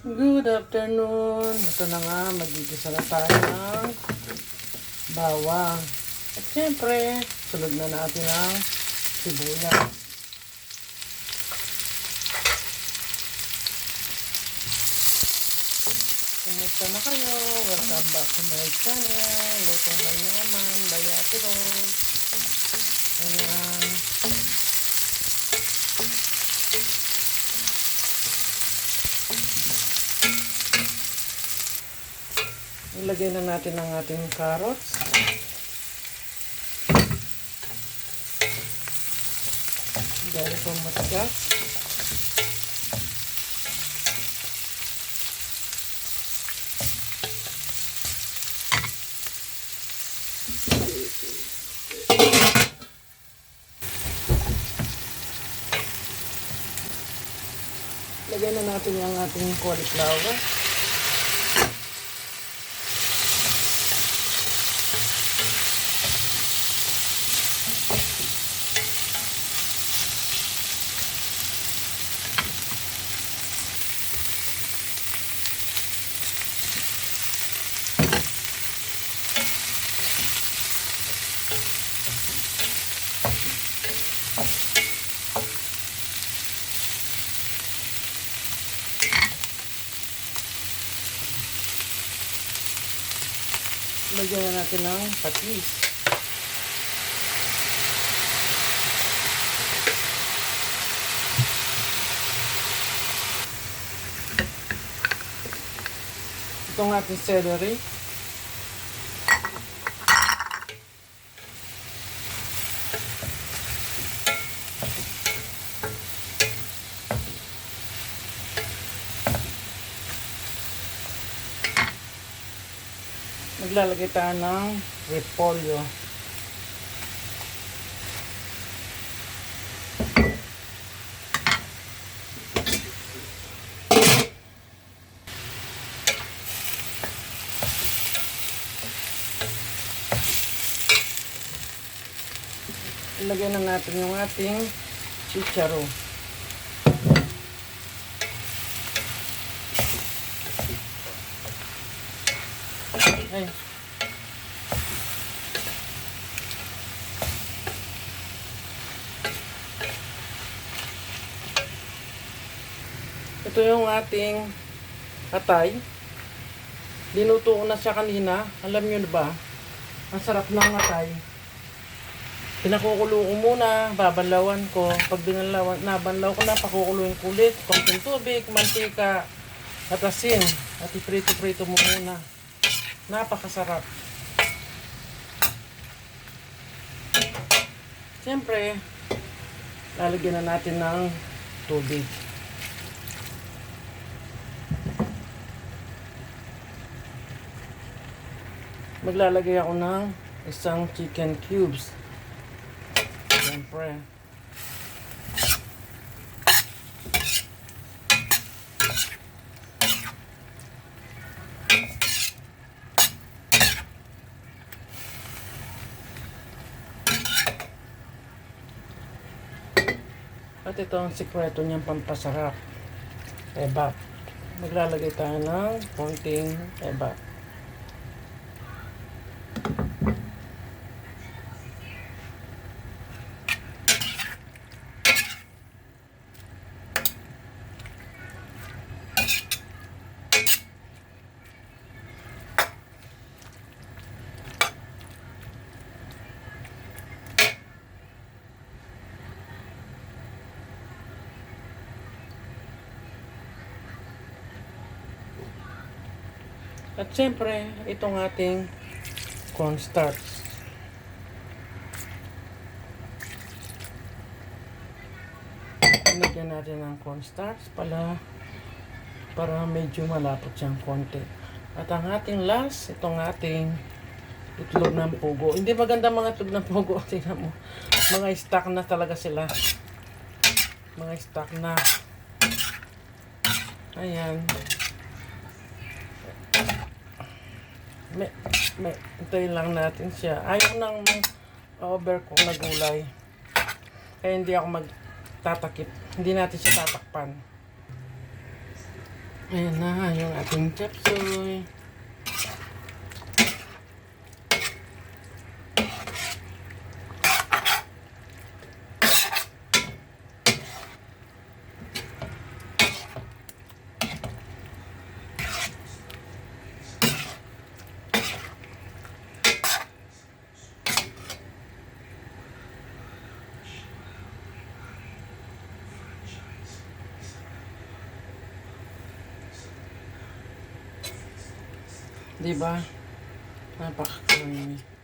Good afternoon. Ito na nga, magigisa na tayo ng bawang. At syempre, sunod na natin ang sibuyas. Kumusta na kayo? Welcome back to my channel. Lutong Mayaman, Bayati Rose. Ayan. Ilagay na natin ang ating carrots. Dahil ito matigas. Lagay na natin ang ating cauliflower. Lagyan na natin ng patis. Itong ating celery. Maglalagay tayo ng repolyo. Ilagay na natin yung ating chicharo. Ay. Ito yung ating atay. Dinuto ko na siya kanina. Alam nyo na ba? Ang sarap ng atay. Pinakukulo ko muna, babanlawan ko. Pag nabanlaw ko na, pakukuluin ko ulit. Konting tubig, mantika, at asin. At iprito-prito mo muna. Napakasarap. Siyempre, lalagyan na natin ng tubig. Maglalagay ako ng isang chicken cubes. Siyempre. At ito ang sikreto niyang pampasarap. Ebap. Maglalagay tayo ng konting ebap. At siyempre, itong ating cornstarch. Lagyan natin ng cornstarch para medyo malapot siyang konti. At ang ating last, itong ating itlog ng pugo. Hindi maganda mga itlog ng pugo. Tingnan mo. Mga stock na talaga sila. Mga stock na. Ayan. Hintayin lang natin siya. Ayaw nang overcook na gulay. Kaya hindi ako magtatakip. Hindi natin siya tatakpan. Ayan na yung ating chop suey. Diba? Napaka-creamy.